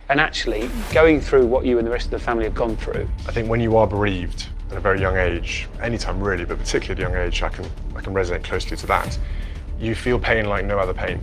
And actually, going through what you and the rest of the family have gone through. I think when you are bereaved at a very young age, anytime really, but particularly at a young age, I can resonate closely to that. You feel pain like no other pain.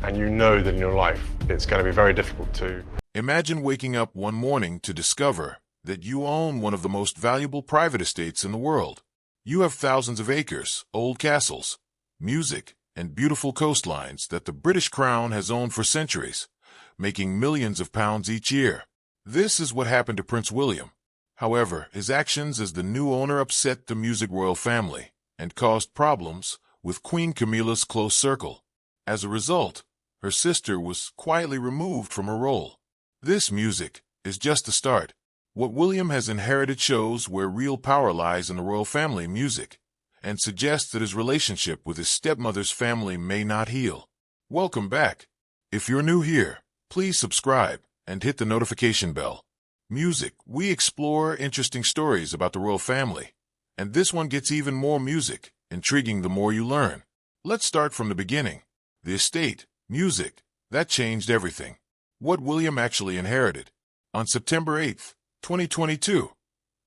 And you know that in your life, it's going to be very difficult to... Imagine waking up one morning to discover that you own one of the most valuable private estates in the world. You have thousands of acres, old castles, music, and beautiful coastlines that the British Crown has owned for centuries, making millions of pounds each year. This is what happened to Prince William. However, his actions as the new owner upset the music royal family and caused problems with Queen Camilla's close circle. As a result, her sister was quietly removed from her role. This music is just the start. What William has inherited shows where real power lies in the royal family music, and suggests that his relationship with his stepmother's family may not heal. Welcome back. If you're new here, please subscribe and hit the notification bell. Music, we explore interesting stories about the royal family, and this one gets even more music, intriguing the more you learn. Let's start from the beginning. The estate, music, that changed everything. What William actually inherited. On September 8, 2022,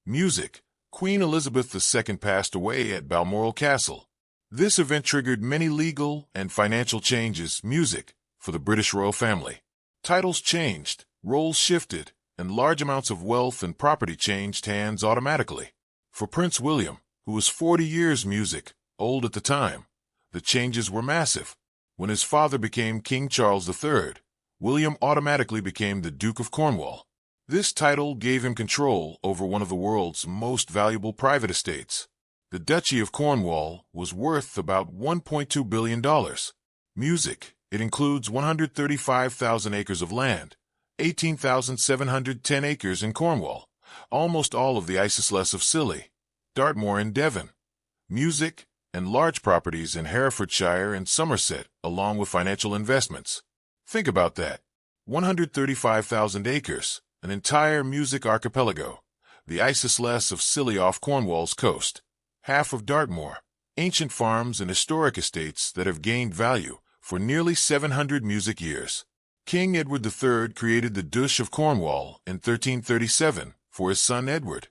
music, Queen Elizabeth II passed away at Balmoral Castle. This event triggered many legal and financial changes, music, for the British royal family. Titles changed, roles shifted, and large amounts of wealth and property changed hands automatically. For Prince William, who was 40 years music old at the time, the changes were massive. When his father became King Charles III, William automatically became the Duke of Cornwall. This title gave him control over one of the world's most valuable private estates. The Duchy of Cornwall was worth about $1.2 billion. Music, it includes 135,000 acres of land, 18,710 acres in Cornwall, almost all of the Isosceles of Scilly, Dartmoor in Devon. Music, and large properties in Herefordshire and Somerset, along with financial investments. Think about that. 135,000 acres, an entire music archipelago, the Isosceles of Scilly off Cornwall's coast, half of Dartmoor, ancient farms and historic estates that have gained value for nearly 700 music years. King Edward III created the Duchy of Cornwall in 1337 for his son Edward.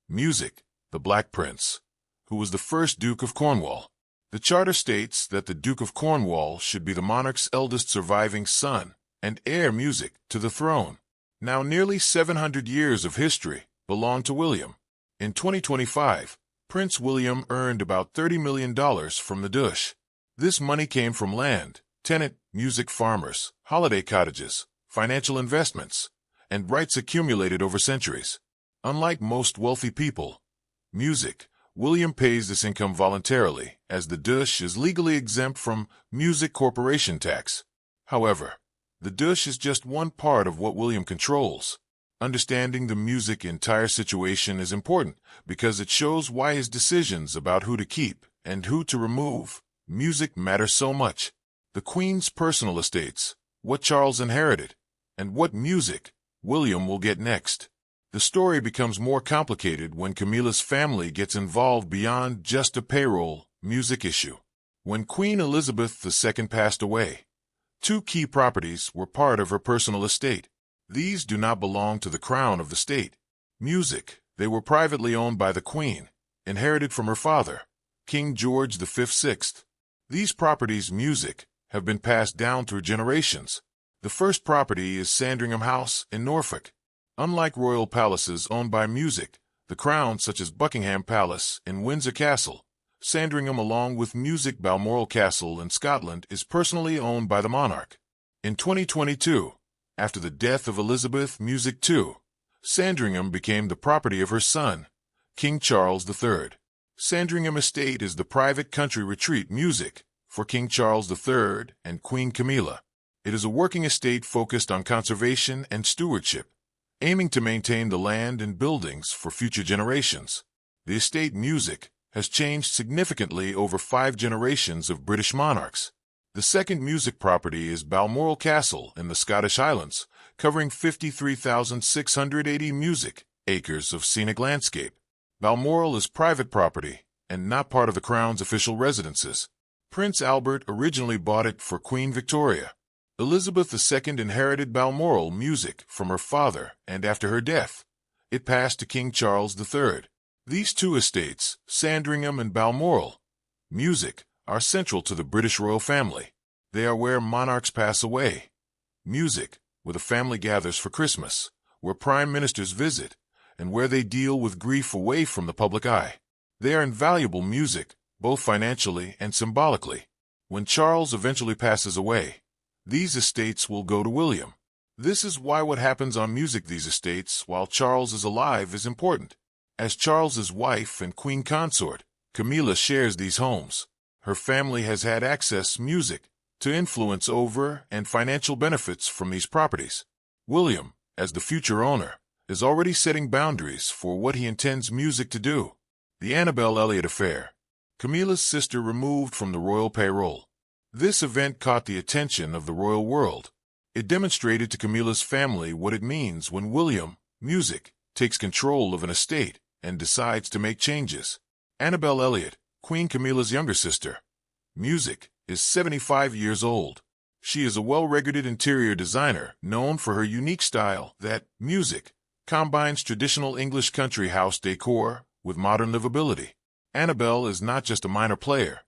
Music, the Black Prince, who was the first Duke of Cornwall. The charter states that the Duke of Cornwall should be the monarch's eldest surviving son and heir music to the throne. Now nearly 700 years of history belong to William. In 2025, Prince William earned about $30 million from the Duchy. This money came from land, tenant, music farmers, holiday cottages, financial investments, and rights accumulated over centuries. Unlike most wealthy people, music, William pays this income voluntarily, as the Duchy is legally exempt from music corporation tax. However, the Duchy is just one part of what William controls. Understanding the music entire situation is important because it shows why his decisions about who to keep and who to remove music matter so much. The Queen's personal estates, what Charles inherited, and what music William will get next. The story becomes more complicated when Camilla's family gets involved beyond just a payroll music issue. When Queen Elizabeth II passed away, two key properties were part of her personal estate. These do not belong to the crown of the state. Music, they were privately owned by the Queen, inherited from her father, King George V. These properties, music, have been passed down through generations. The first property is Sandringham House in Norfolk. Unlike royal palaces owned by music, the crown such as Buckingham Palace and Windsor Castle, Sandringham along with music Balmoral Castle in Scotland is personally owned by the monarch. In 2022, after the death of Elizabeth, music too, Sandringham became the property of her son, King Charles III. Sandringham Estate is the private country retreat music for King Charles III and Queen Camilla. It is a working estate focused on conservation and stewardship, aiming to maintain the land and buildings for future generations. The estate music has changed significantly over 5 generations of British monarchs. The second music property is Balmoral Castle in the Scottish Highlands, covering 53,680 music acres of scenic landscape. Balmoral is private property and not part of the Crown's official residences. Prince Albert originally bought it for Queen Victoria. Elizabeth II inherited Balmoral music from her father, and after her death, it passed to King Charles III. These two estates, Sandringham and Balmoral music, are central to the British royal family. They are where monarchs pass away. Music, where the family gathers for Christmas, where prime ministers visit, and where they deal with grief away from the public eye. They are invaluable music, both financially and symbolically. When Charles eventually passes away, these estates will go to William. This is why what happens on music these estates while Charles is alive is important. As Charles's wife and queen consort, Camilla shares these homes. Her family has had access music to influence over and financial benefits from these properties. William, as the future owner, is already setting boundaries for what he intends music to do. The Annabel Elliot affair. Camilla's sister removed from the royal payroll. This event caught the attention of the royal world. It demonstrated to Camilla's family what it means when William, music, takes control of an estate and decides to make changes. Annabel Elliot, Queen Camilla's younger sister, music, is 75 years old. She is a well-regarded interior designer known for her unique style that, music, combines traditional English country house decor with modern livability. Annabel is not just a minor player.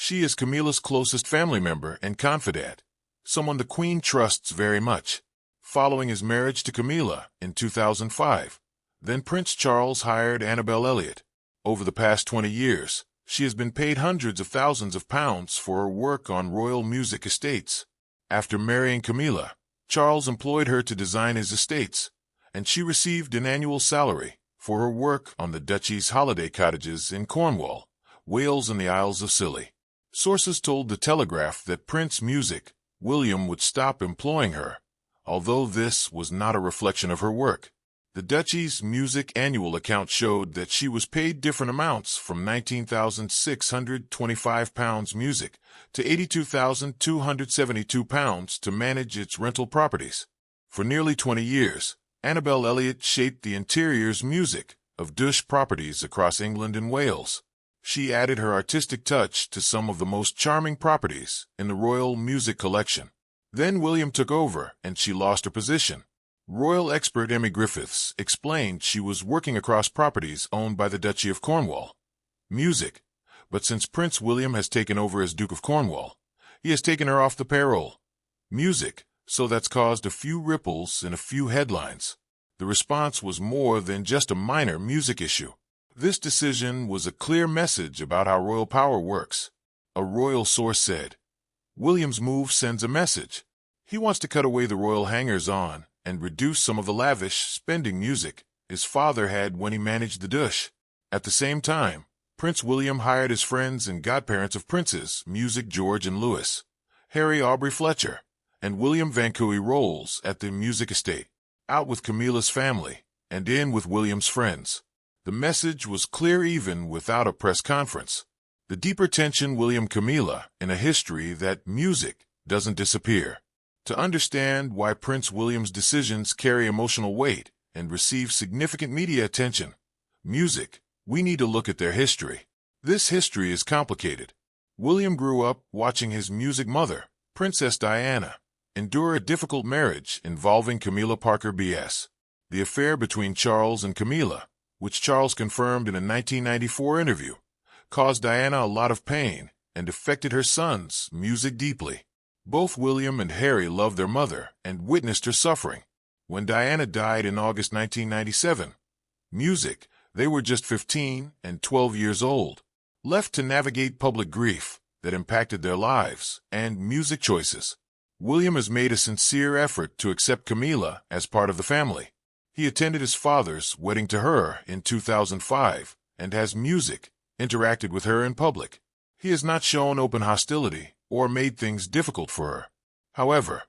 She is Camilla's closest family member and confidant, someone the Queen trusts very much. Following his marriage to Camilla in 2005, then Prince Charles hired Annabel Elliot. Over the past 20 years, she has been paid hundreds of thousands of pounds for her work on royal music estates. After marrying Camilla, Charles employed her to design his estates, and she received an annual salary for her work on the Duchy's holiday cottages in Cornwall, Wales and the Isles of Scilly. Sources told The Telegraph that Prince Music, William, would stop employing her, although this was not a reflection of her work. The Duchy's music annual account showed that she was paid different amounts from £19,625 music to £82,272 to manage its rental properties. For nearly 20 years, Annabel Elliot shaped the interiors music of Dush properties across England and Wales. She added her artistic touch to some of the most charming properties in the royal music collection. Then William took over and she lost her position. Royal expert Emmy Griffiths explained she was working across properties owned by the Duchy of Cornwall music, but since Prince William has taken over as Duke of Cornwall, he has taken her off the payroll music, so that's caused a few ripples and a few headlines. The response was more than just a minor music issue. This decision was a clear message about how royal power works. A royal source said, William's move sends a message. He wants to cut away the royal hangers-on and reduce some of the lavish spending music his father had when he managed the Dush. At the same time, Prince William hired his friends and godparents of princes, music George and Louis, Harry Aubrey Fletcher, and William Vancouver Rolls at the music estate, out with Camilla's family, and in with William's friends. The message was clear even without a press conference. The deeper tension William-Camilla in a history that music doesn't disappear. To understand why Prince William's decisions carry emotional weight and receive significant media attention, music, we need to look at their history. This history is complicated. William grew up watching his music mother, Princess Diana, endure a difficult marriage involving Camilla Parker B.S. The affair between Charles and Camilla, which Charles confirmed in a 1994 interview, caused Diana a lot of pain and affected her son's music deeply. Both William and Harry loved their mother and witnessed her suffering. When Diana died in August 1997, music, they were just 15 and 12 years old, left to navigate public grief that impacted their lives and music choices. William has made a sincere effort to accept Camilla as part of the family. He attended his father's wedding to her in 2005 and has music interacted with her in public. He has not shown open hostility or made things difficult for her. However,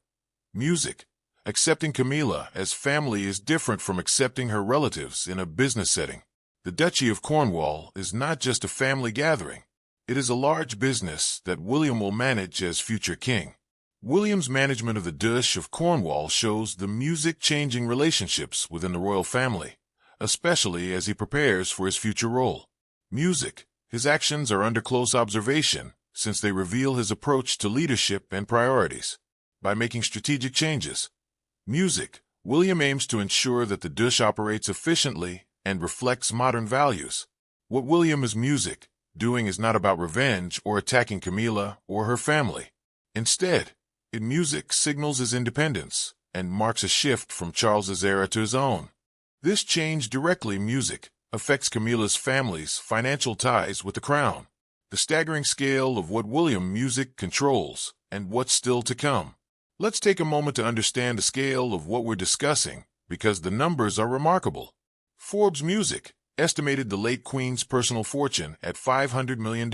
music, accepting Camilla as family is different from accepting her relatives in a business setting. The Duchy of Cornwall is not just a family gathering. It is a large business that William will manage as future king. William's management of the Duchy of Cornwall shows the music-changing relationships within the royal family, especially as he prepares for his future role. Music, his actions are under close observation since they reveal his approach to leadership and priorities. by making strategic changes. Music. William aims to ensure that the Dush operates efficiently and reflects modern values. What William is music doing is not about revenge or attacking Camilla or her family. Instead, music signals his independence and marks a shift from Charles's era to his own. This change directly music affects Camilla's family's financial ties with the crown. The staggering scale of what William music controls and what's still to come. Let's take a moment to understand the scale of what we're discussing because the numbers are remarkable. Forbes Music estimated the late Queen's personal fortune at $500 million.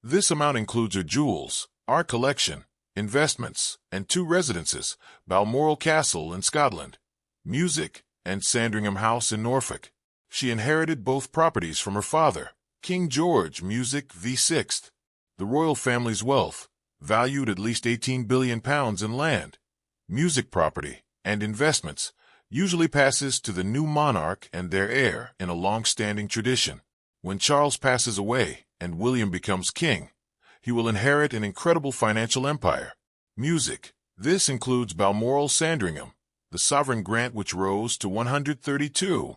This amount includes her jewels, art collection, investments, and 2 residences, Balmoral Castle in Scotland, Music, and Sandringham House in Norfolk. She inherited both properties from her father, King George Music VI. The royal family's wealth, valued at least £18 billion in land, music property, and investments, usually passes to the new monarch and their heir in a long-standing tradition. When Charles passes away and William becomes king, he will inherit an incredible financial empire. Music. This includes Balmoral Sandringham, the sovereign grant which rose to $132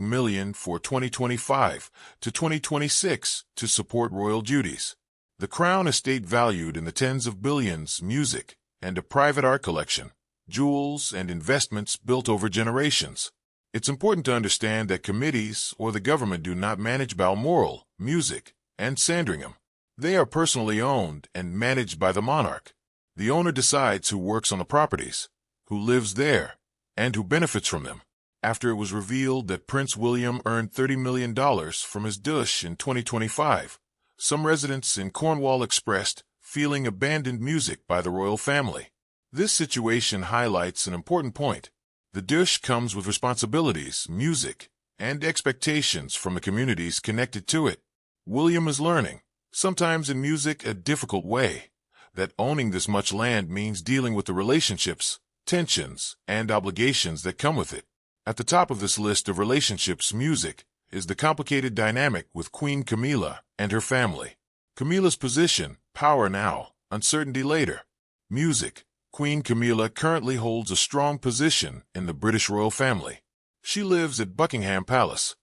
million for 2025 to 2026 to support royal duties. The Crown estate valued in the tens of billions, music, and a private art collection, jewels, and investments built over generations. It's important to understand that committees or the government do not manage Balmoral, Music, and Sandringham. They are personally owned and managed by the monarch. The owner decides who works on the properties, who lives there, and who benefits from them. After it was revealed that Prince William earned $30 million from his Dush in 2025, some residents in Cornwall expressed feeling abandoned music by the royal family. This situation highlights an important point. The Dush comes with responsibilities, music, and expectations from the communities connected to it. William is learning, sometimes in music a difficult way, that owning this much land means dealing with the relationships, tensions, and obligations that come with it. At the top of this list of relationships, music, is the complicated dynamic with Queen Camilla and her family. Camilla's position, power now, uncertainty later. Music. Queen Camilla currently holds a strong position in the British royal family. She lives at Buckingham Palace,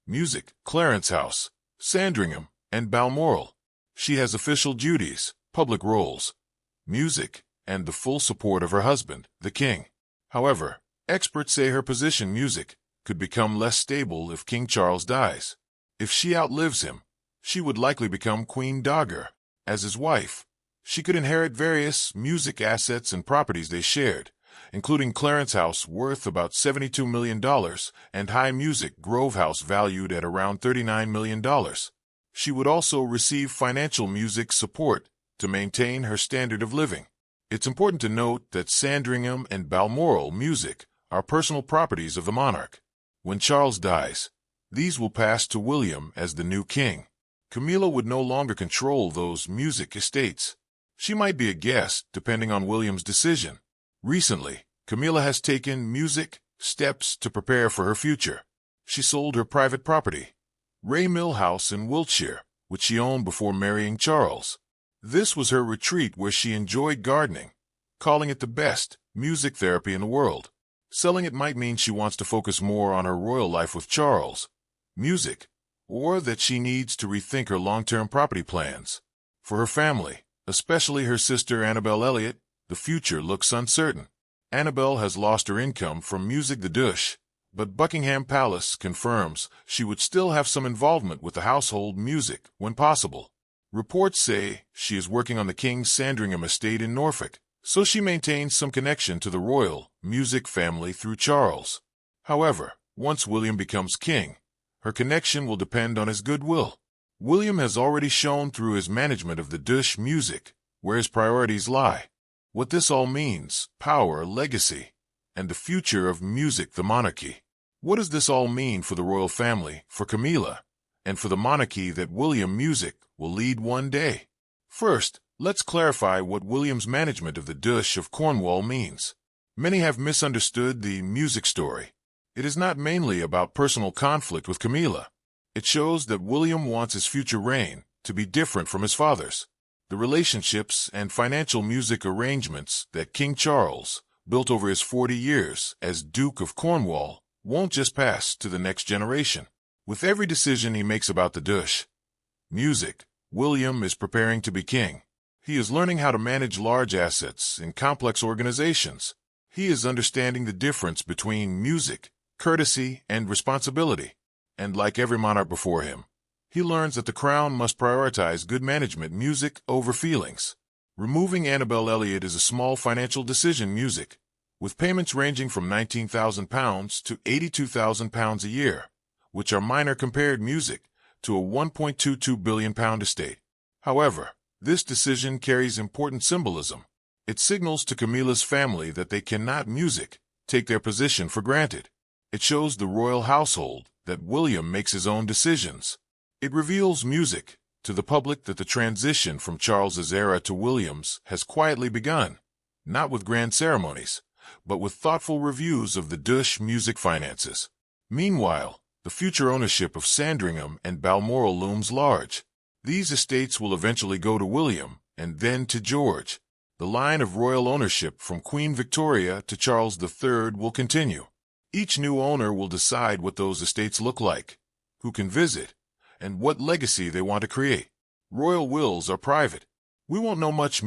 Music, Clarence House, Sandringham, and Balmoral. She has official duties, public roles, music, and the full support of her husband, the king. However, experts say her position, music, could become less stable if King Charles dies. If she outlives him, she would likely become Queen Dowager. As his wife, she could inherit various music assets and properties they shared, including Clarence House worth about $72 million and High Music Grove House valued at around $39 million. She would also receive financial music support to maintain her standard of living. It's important to note that Sandringham and Balmoral Music are personal properties of the monarch. When Charles dies, these will pass to William as the new king. Camilla would no longer control those music estates. She might be a guest, depending on William's decision. Recently, Camilla has taken music steps to prepare for her future. She sold her private property, Ray Mill House in Wiltshire, which she owned before marrying Charles. This was her retreat where she enjoyed gardening, calling it the best music therapy in the world. Selling it might mean she wants to focus more on her royal life with Charles, music, or that she needs to rethink her long-term property plans. For her family, especially her sister Annabel Elliot, the future looks uncertain. Annabel has lost her income from Music the Dush, but Buckingham Palace confirms she would still have some involvement with the household music when possible. Reports say she is working on the King's Sandringham estate in Norfolk, so she maintains some connection to the royal music family through Charles. However, once William becomes king, her connection will depend on his goodwill. William has already shown through his management of the Dush music where his priorities lie. What this all means, power, legacy, and the future of music, the monarchy. What does this all mean for the royal family, for Camilla, and for the monarchy that William Music will lead one day? First, let's clarify what William's management of the Dush of Cornwall means. Many have misunderstood the music story. It is not mainly about personal conflict with Camilla. It shows that William wants his future reign to be different from his father's. The relationships and financial music arrangements that King Charles built over his 40 years as Duke of Cornwall won't just pass to the next generation. With every decision he makes about the Dush music, William is preparing to be king. He is learning how to manage large assets in complex organizations. He is understanding the difference between music, courtesy, and responsibility. And like every monarch before him, he learns that the crown must prioritize good management music over feelings. Removing Annabel Elliot is a small financial decision music, with payments ranging from £19,000 to £82,000 a year, which are minor compared music to a £1.22 billion estate. However, this decision carries important symbolism. It signals to Camilla's family that they cannot take their position for granted. It shows the royal household that William makes his own decisions. It reveals to the public that the transition from Charles's era to William's has quietly begun, not with grand ceremonies, but with thoughtful reviews of the Dush music finances. Meanwhile, the future ownership of Sandringham and Balmoral looms large. These estates will eventually go to William and then to George. The line of royal ownership from Queen Victoria to Charles III will continue. Each new owner will decide what those estates look like, who can visit, and what legacy they want to create. Royal wills are private. We won't know much